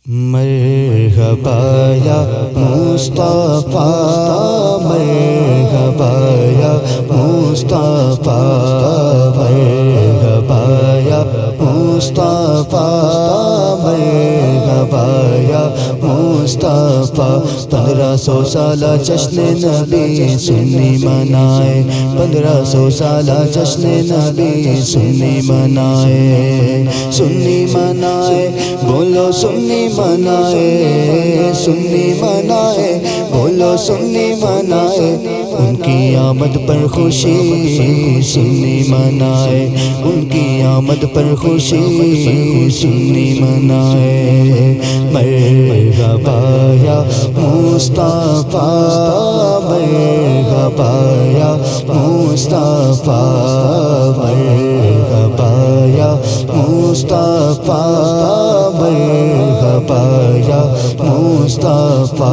مرحبا یا مصطفیٰ، مرحبا یا مصطفیٰ، مرحبا یا مصطفیٰ، مرحبا یا مصطفیٰ۔ 1500 سالہ جشن نبی سنی منائے، 1500 سالہ جشن نبی سنی منائے، سنی منائے، بولو سنی منائے، سنی منائے، بولو سنی منائے، ان کی آمد پر خوشی سنی منائے، ان کی آمد پر خوشی سنی منائے۔ مرحبا یا مصطفیٰ، مرحبا یا مصطفیٰ، مرحبا یا مصطفیٰ، مرحبا یا مصطفیٰ۔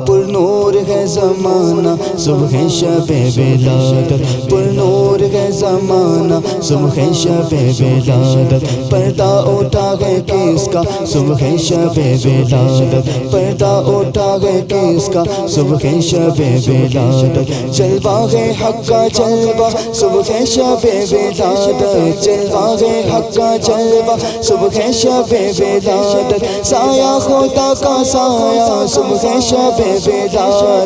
پر نور ہے زمانہ صبح شب ولادت، پر نور ہے زمانہ صبح شب ولادت، پردہ اٹھا ہے کس کا صبح شب ولادت، پردہ اٹھا ہے کس کا صبح شب ولادت، جلوہ ہے حق کا جلوہ صبح شب ولادت، جلوہ ہے حق کا جلوہ صبح شب ولادت، سایہ خدا کا سایہ صبح شب ولادت۔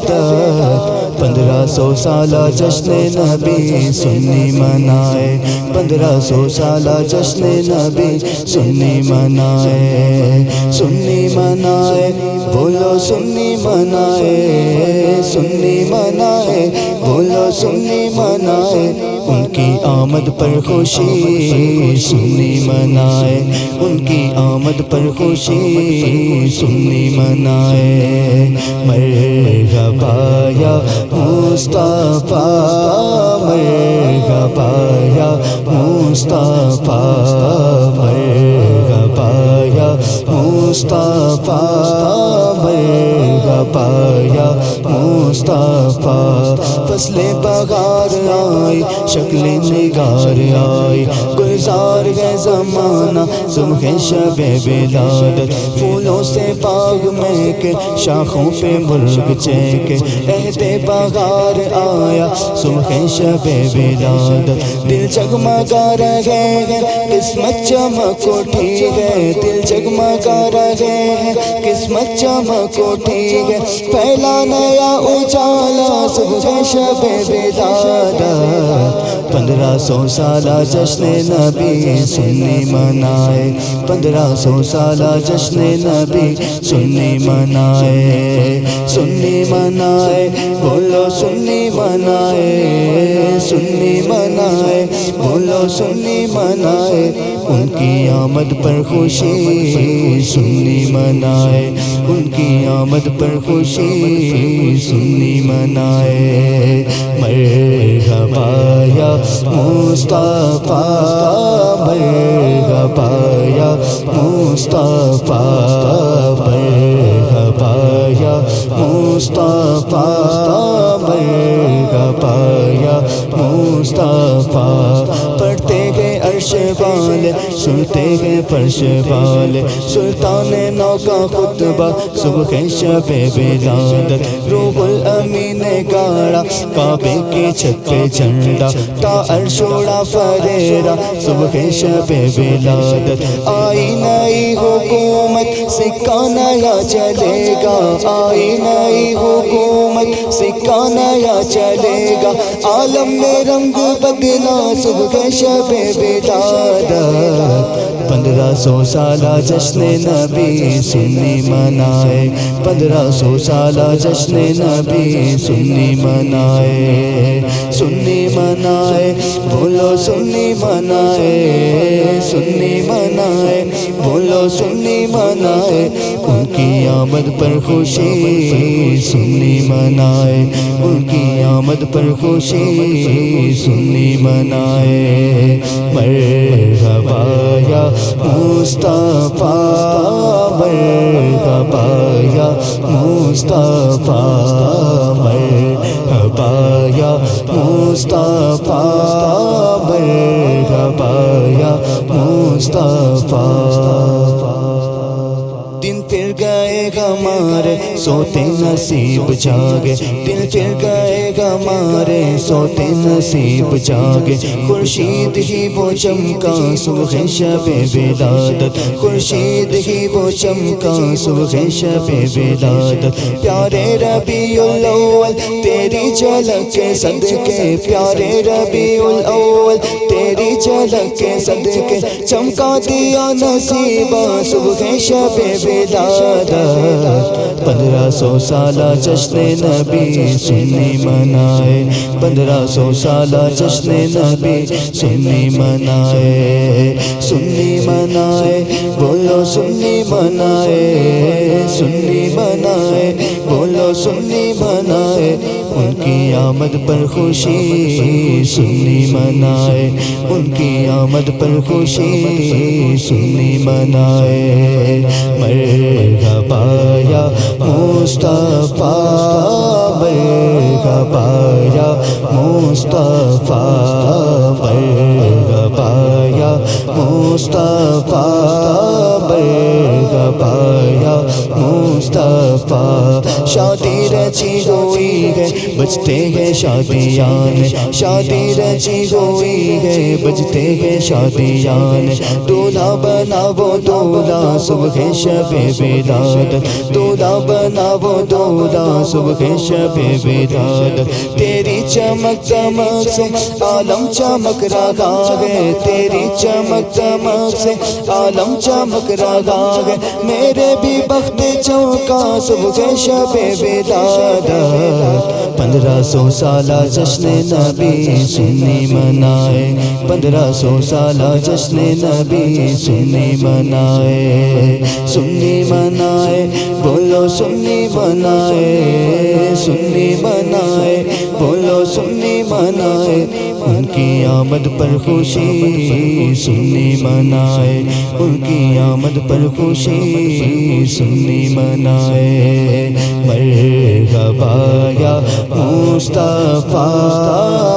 1500 سالہ جشن نبی سنی منائے، 1500 سالہ جشن نبی سنی منائے، سنی منائے، بولو سنی منائے، سنی منائے، بولو سنی منائے، ان کی آمد پر خوشی سنی منائے، ان کی آمد پر خوشی سنی منائے۔ مرحبا یا مصطفیٰ، مرحبا یا مصطفیٰ، مرحبا یا مصطفیٰ، مرحبا یا مصطفیٰ۔ فصل بہار آئی، شکل نگار آئی، گلزار ہے زمانہ صبح شب ولادت، پھولوں سے باغ میں کے شاخوں پہ مرغ چہکے، عہد بہار آیا صبح شب ولادت، دل جگمگا رہے ہیں قسمت چمک اٹھی ہے، دل جگمگا رہے ہیں قسمت چمک اٹھی ہے، پھیلا نیا اجالا صبح شب ولادت۔ 1500 سالہ جشن نبی سنی منائے، 1500 سالہ جشن نبی سنی منائے، سنی منائے، بولو سنی منائے، سنی منائے، بولو سنی منائے، ان کی آمد پر خوشی سنی منائے، ان کی آمد پر خوشی سنی منائے۔ مرحبا یا مصطفیٰ، مرحبا یا مصطفیٰ، مرحبا یا مصطفیٰ، مرحبا یا مصطفیٰ۔ پڑھتے گئے عرش والے، سنتے گئے فرش والے، سلطان نو کا خطبہ صبح شب ولادت، روح الامین نے گاڑا کعبے کی چھت پہ جھنڈا، تا عرش اڑا فریرا صبح شب ولادت، آئی نئی حکومت سکہ نیا چلے گا، آئی نئی حکومت سکہ نیا چلے گا، عالم میں رنگ بدلا صبح شب ولادت۔ 1500 سالہ جشن نبی سنی منائے، 1500 سالہ جشن نبی سنی منائے، سنی منائے، بولو سنی منائے، سنی منائے، بولو سنی منائے، ان کی آمد پر خوشی سنی منائے، ان کی آمد پر خوشی سنی منائے۔ مرحبا یا مصطفیٰ، مرحبا یا مصطفیٰ، مرحبا یا مصطفیٰ، مرحبا یا مصطفیٰ۔ سوتے نصیب جاگے دل پھر گئے گا مارے سوتے نصیب جاگے خورشید ہی وہ چمکا صبح شب ولادت خورشید ہی وہ چمکا صبح شب ولادت پیارے ربیع الاول تیری جھلک کے صدقے پیارے ربیع الاول تیری جھلک کے صدقے چمکا دیا نصیبہ صبح شب ولادت 1500 سالہ جشن نبی سنی منائے 1500 سالہ جشن نبی سنی منائے سنی منائے بولو سنی منائے سنی منائے بولو سنی منائے ان کی آمد پر خوشی سنی منائے ان کی آمد پر خوشی سنی منائے مرحبا یا مصطفیٰ مرحبا یا مصطفیٰ مرحبا یا مصطفیٰ مرحبا یا مصطفیٰ شادی رچی ہوئی ہے بجتے ہیں شادیان شادی رچی ہوئی ہے بجتے ہیں شادیان دولہا بنا وہ دولہا صبح شب ولادت دولہا بنا وہ دولہا صبح شب ولادت تیری چمک دمک سے عالم چمک رہا ہے تیری چمک دمک سے عالم چمک رہا ہے میرے بھی بخت چوکا صبح شب ولادت 1500 سالہ جشن نبی سنی منائے 1500 سالہ جشن نبی سنی منائے سنی منائے بولو سنی منائے سنی منائے بولو سنی منائے ان کی آمد پر خوشی سنی منائے ان کی آمد پر خوشی سنی منائے مرحبا یا مصطفیٰ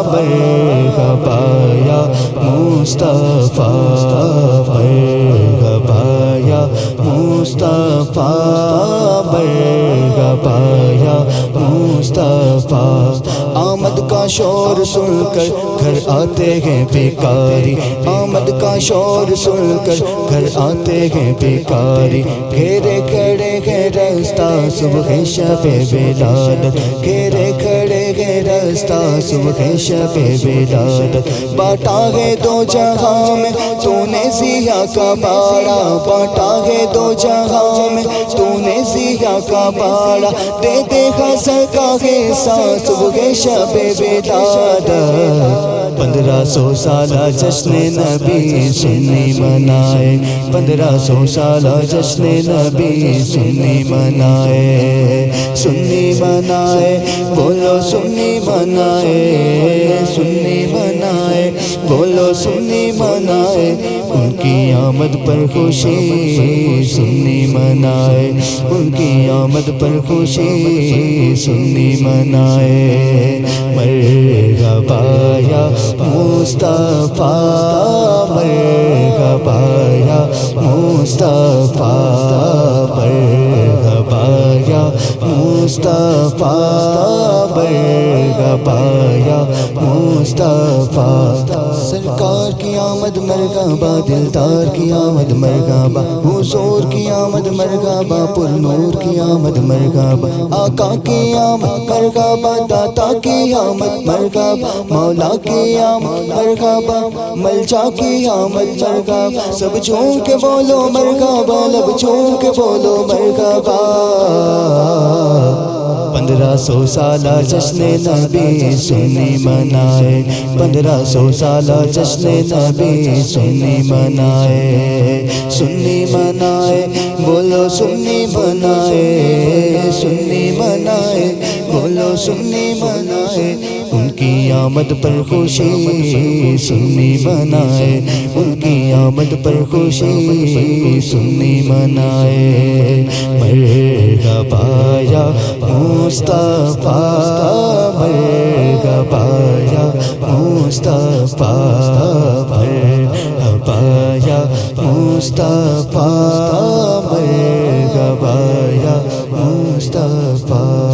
مرحبا یا مصطفیٰ مرحبا یا مصطفیٰ مرحبا یا مصطفیٰ آمد کا شور سن کر گھر آتے ہیں بیکاری آمد کا شور سن کر گھر آتے ہیں بیکاری گھیرے کھڑے ہیں رستہ صبح شب ولادت گھیرے کھڑے ہیں رستہ صبح شب ولادت بانٹا ہے دو جہاں میں تو نے ضیا کا باڑا بانٹا ہے دو جہاں میں تو نے ضیا کا باڑا دے دے حسن کا حصہ صبح شب ولادت 1500 سالہ جشن نبی سنی منائے 1500 سالہ جشن نبی سنی منائے سنی منائے بولو سنی منائے سنی منائے بولو سنی منائے ان کی آمد پر خوشی سنی منائے ان کی آمد پر خوشی سنی منائے مرحبا یا مصطفیٰ مرحبا یا مصطفیٰ مرحبا یا مصطفیٰ مرحبا یا مصطفیٰ سرکار کی آمد مرحبا دلدار کی آمد مرحبا حضور کی آمد مرحبا پر نور کی آمد مرحبا آقا کی آمد مرحبا داتا کی آمد مرحبا مولا کی آمد مرحبا ملجا کی آمد مرحبا سب جھوم کے بولو مرحبا لب جھوم کے بولو مرحبا 1500 سالہ جشن نبی سنی منائے 1500 سالہ جشن نبی سنی منائے سنی منائے بولو سنی منائے سنی منائے بولو سنی منائے ان کی آمد پر خوشی سنی منائے ان کی آمد پر خوشی سنی منائے مرحبا یا مصطفیٰ مرحبا یا مصطفیٰ مرحبا یا مصطفیٰ مرحبا یا مصطفیٰ مصطفیٰ